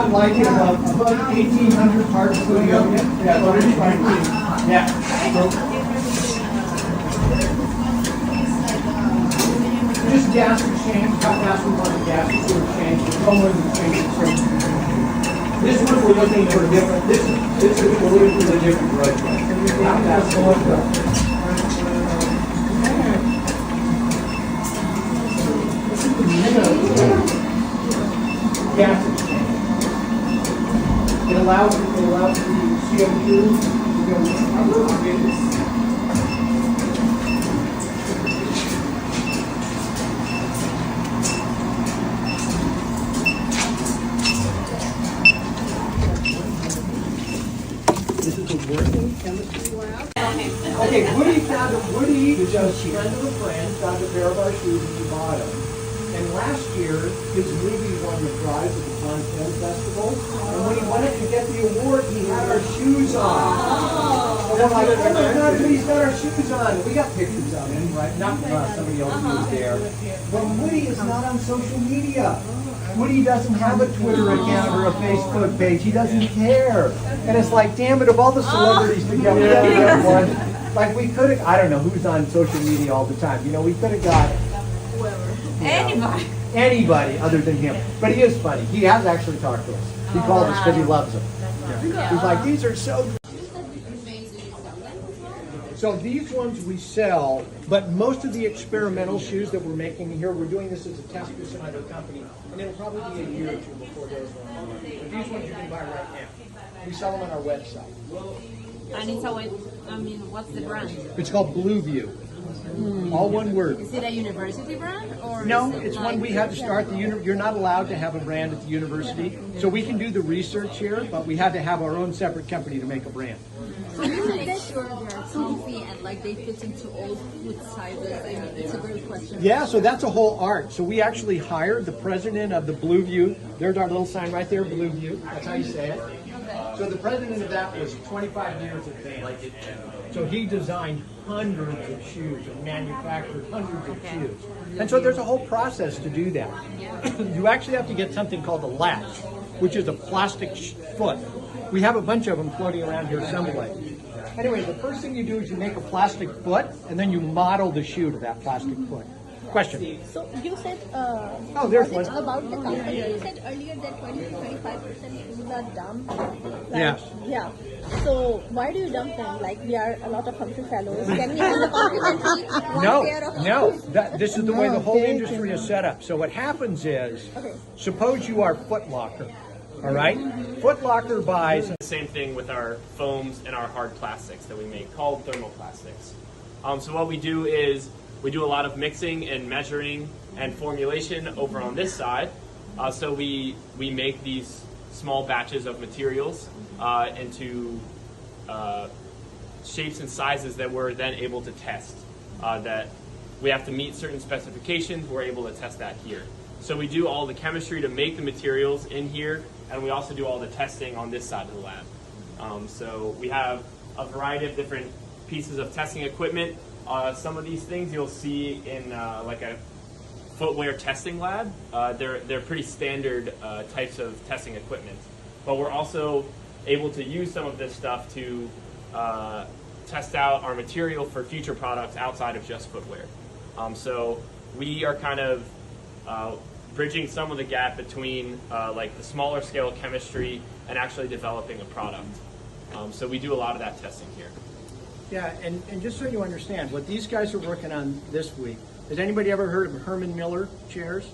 not like it about 1,800 parts per million. Yeah, so it's fine. Yeah. Just gas exchange, how fast we want the gas to exchange, the someone exchange. This one we're looking for different, this is we're looking for the different growth rate. How fast the one goes. Gas exchange. It allows the CO2 to go. This is a working chemistry lab. Okay, Woody, just friend of a friend, found a pair of our shoes at the bottom. And last year, his movie won the prize at the Cannes Film Festival. And when he went up to get the award, he had our shoes on. And we're like, oh my God, Woody's got our shoes on. We got pictures of him, right? Not somebody else who was there. But Woody is not on social media. Woody doesn't have a Twitter account or a Facebook page. He doesn't care. And it's like, damn it, of all the celebrities to get, we had to get one. Like we could have, I don't know who's on social media all the time. You know, we could have got anybody other than him. But he is funny. He has actually talked to us. He called us because he loves them. Yeah. He's like, these are so good. So these ones we sell, but most of the experimental shoes that we're making here, we're doing this as a test for some other company, and it'll probably be a year or two before those ones. But these ones you can buy right now. We sell them on our website. And it's always, what's the brand? It's called Blue View. All one word. Is it a university brand or? No, it's one we had to start. You're not allowed to have a brand at the university, so we can do the research here, but we had to have our own separate company to make a brand. So you make sure they're comfy and like they fit into all foot sizes. It's a great question. Yeah, so that's a whole art. So we actually hired the president of the Blue View. There's our little sign right there, Blue View. That's how you say it. So the president of that was 25 years advanced. So he designed hundreds of shoes and manufactured hundreds of shoes. And so there's a whole process to do that. You actually have to get something called a latch, which is a plastic foot. We have a bunch of them floating around here someplace. Anyway, the first thing you do is you make a plastic foot, and then you model the shoe to that plastic foot. Question. So you said there's one. About the company. You said earlier that 20 to 25% is the dump. Yes. Yeah. So why do you dump them? Like we are a lot of Humphrey fellows. Can we have the complimentary one pair of shoes? This is the way the whole industry is set up. So what happens is, suppose you are Foot Locker, all right? Foot Locker buys. The same thing with our foams and our hard plastics that we make, called thermoplastics. So what we do is we do a lot of mixing and measuring and formulation over on this side. So we make these small batches of materials into shapes and sizes that we're then able to test. That we have to meet certain specifications, we're able to test that here. So we do all the chemistry to make the materials in here, and we also do all the testing on this side of the lab. So we have a variety of different pieces of testing equipment. Some of these things you'll see in like a footwear testing lab. They're pretty standard types of testing equipment. But we're also able to use some of this stuff to test out our material for future products outside of just footwear. So we are kind of bridging some of the gap between like the smaller scale chemistry and actually developing a product. So we do a lot of that testing here. Yeah, and just so you understand, what these guys are working on this week, has anybody ever heard of Herman Miller chairs?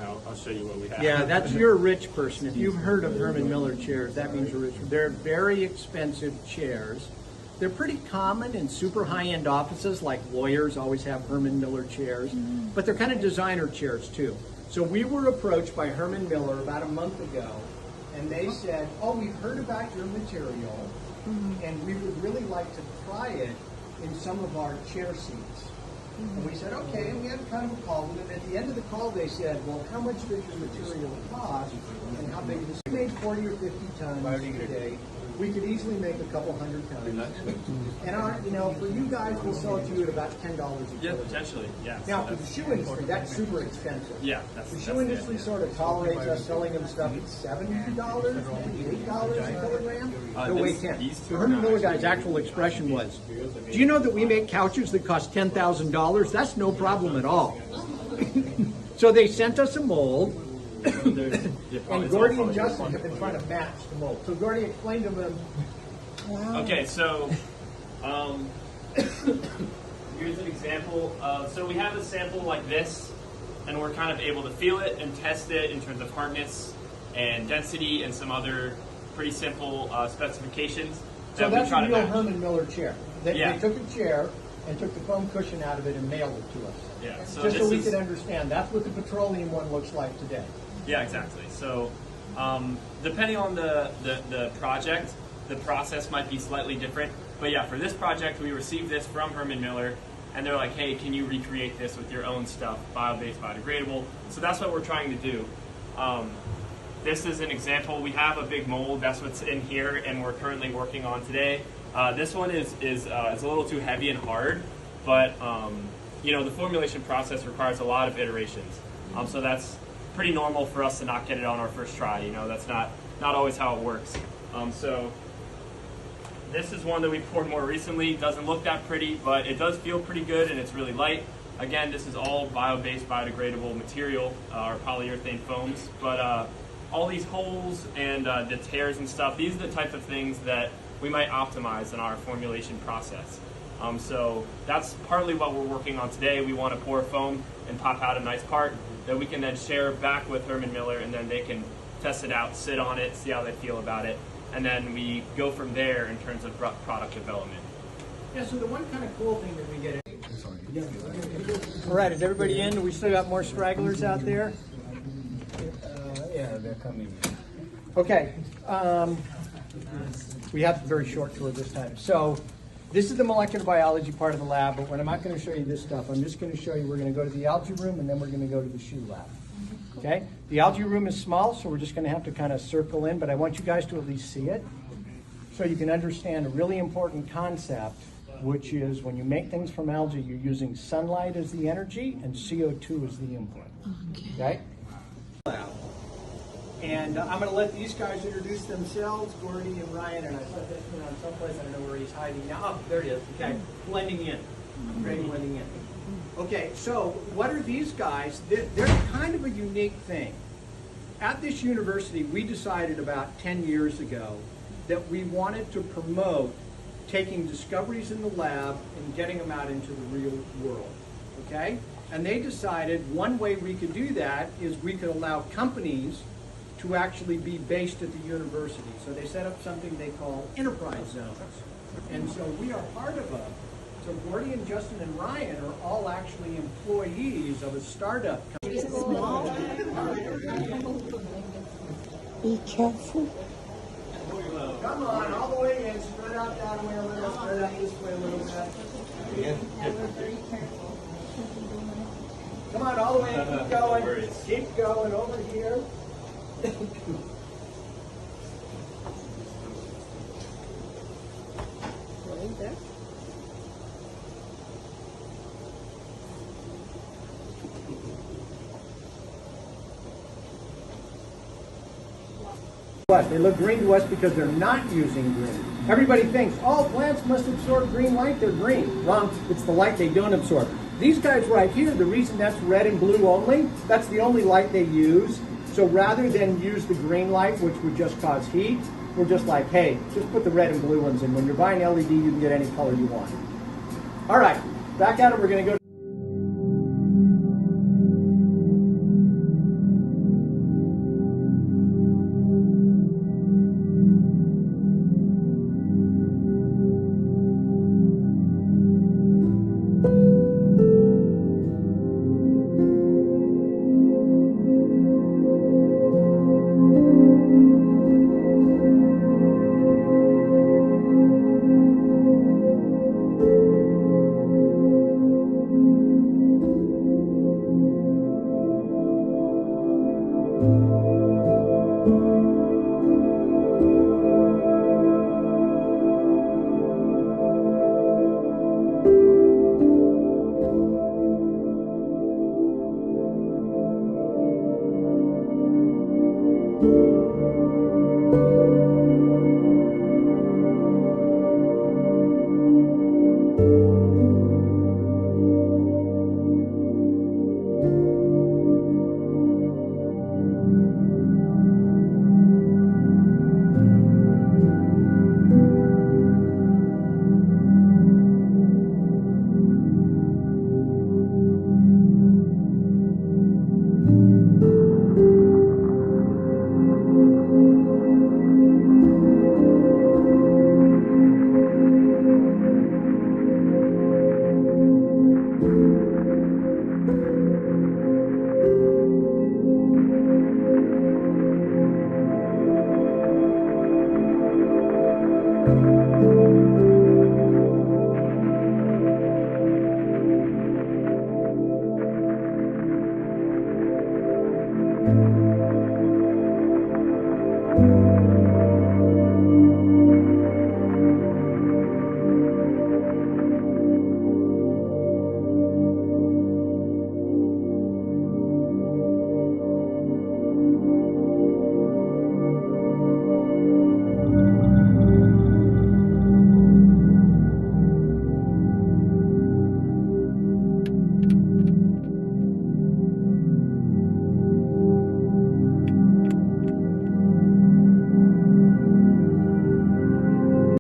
I'll show you what we have. Yeah, you're a rich person. If you've heard of Herman Miller chairs, that means you're rich. They're very expensive chairs. They're pretty common in super high-end offices, like lawyers always have Herman Miller chairs, but they're kind of designer chairs too. So we were approached by Herman Miller about a month ago, and they said, we've heard about your material, and we would really like to try it in some of our chair seats. And we said, okay, and we had kind of a call with them. At the end of the call, they said, well, how much does your material cost, and how big is this? We made 40 or 50 tons a day. we could easily make a couple $100 and for you guys, we'll sell it to you at about $10 a Yeah, kilogram. potentially. Yeah. Now, for the shoe industry, that's super expensive. Yeah, The shoe industry sort of tolerates us selling them stuff at $70, maybe $8 a kilogram. No, wait, 10. The Herman Miller guy's actual expression was, do you know that we make couches that cost $10,000? That's no problem at all. So they sent us a mold, and Gordy and Justin have been trying to match the mold. So Gordy, explain to them. Okay, so here's an example. So we have a sample like this, and we're kind of able to feel it and test it in terms of hardness and density and some other pretty simple specifications. So that that's we try a to real match. Herman Miller chair. They Yeah. took a chair and took the foam cushion out of it and mailed it to us. Yeah, so Just so this we is- could understand. That's what the petroleum one looks like today. Yeah, exactly. So depending on the project, the process might be slightly different. But yeah, for this project, we received this from Herman Miller, and they're like, hey, can you recreate this with your own stuff, bio-based, biodegradable? So that's what we're trying to do. This is an example. We have a big mold. That's what's in here, and we're currently working on today. This one is a little too heavy and hard, but the formulation process requires a lot of iterations. So that's pretty normal for us to not get it on our first try. That's not always how it works. So this is one that we poured more recently. Doesn't look that pretty, but it does feel pretty good, and it's really light. Again, this is all bio-based, biodegradable material, or polyurethane foams. But all these holes and the tears and stuff, these are the types of things that we might optimize in our formulation process. So that's partly what we're working on today. We want to pour foam and pop out a nice part that we can then share back with Herman Miller, and then they can test it out, sit on it, see how they feel about it, and then we go from there in terms of product development. Yeah, so the one kind of cool thing that we get All right, is everybody in? We still got more stragglers out there? Yeah, they're coming. Okay. We have a very short tour this time. So this is the molecular biology part of the lab, but I'm not going to show you this stuff. I'm just going to show you, we're going to go to the algae room, and then we're going to go to the shoe lab. Okay? The algae room is small, so we're just going to have to kind of circle in, but I want you guys to at least see it so you can understand a really important concept, which is when you make things from algae, you're using sunlight as the energy and CO2 as the input. Okay? And I'm going to let these guys introduce themselves, Gordy and Ryan, and I put this one on someplace, I don't know where he's hiding now. Oh, there he is. Okay, blending in. Great, blending in. Okay, so what are these guys? They're kind of a unique thing. At this university, we decided about 10 years ago that we wanted to promote taking discoveries in the lab and getting them out into the real world, okay? And they decided one way we could do that is we could allow companies to actually be based at the university. So they set up something they call enterprise zones. And so we are part of a, so Gordy and Justin and Ryan are all actually employees of a startup company. Be careful. Come on, all the way in, spread out that way a little, spread out this way a little bit. Come on, all the way in, keep going, keep going over here. Right there. They look green to us because they're not using green. Everybody thinks, oh, plants must absorb green light, they're green. Wrong, it's the light they don't absorb. These guys right here, the reason that's red and blue only, that's the only light they use. So rather than use the green light, which would just cause heat, we're just like, hey, just put the red and blue ones in. When you're buying LED, you can get any color you want. All right, back at it, we're gonna go.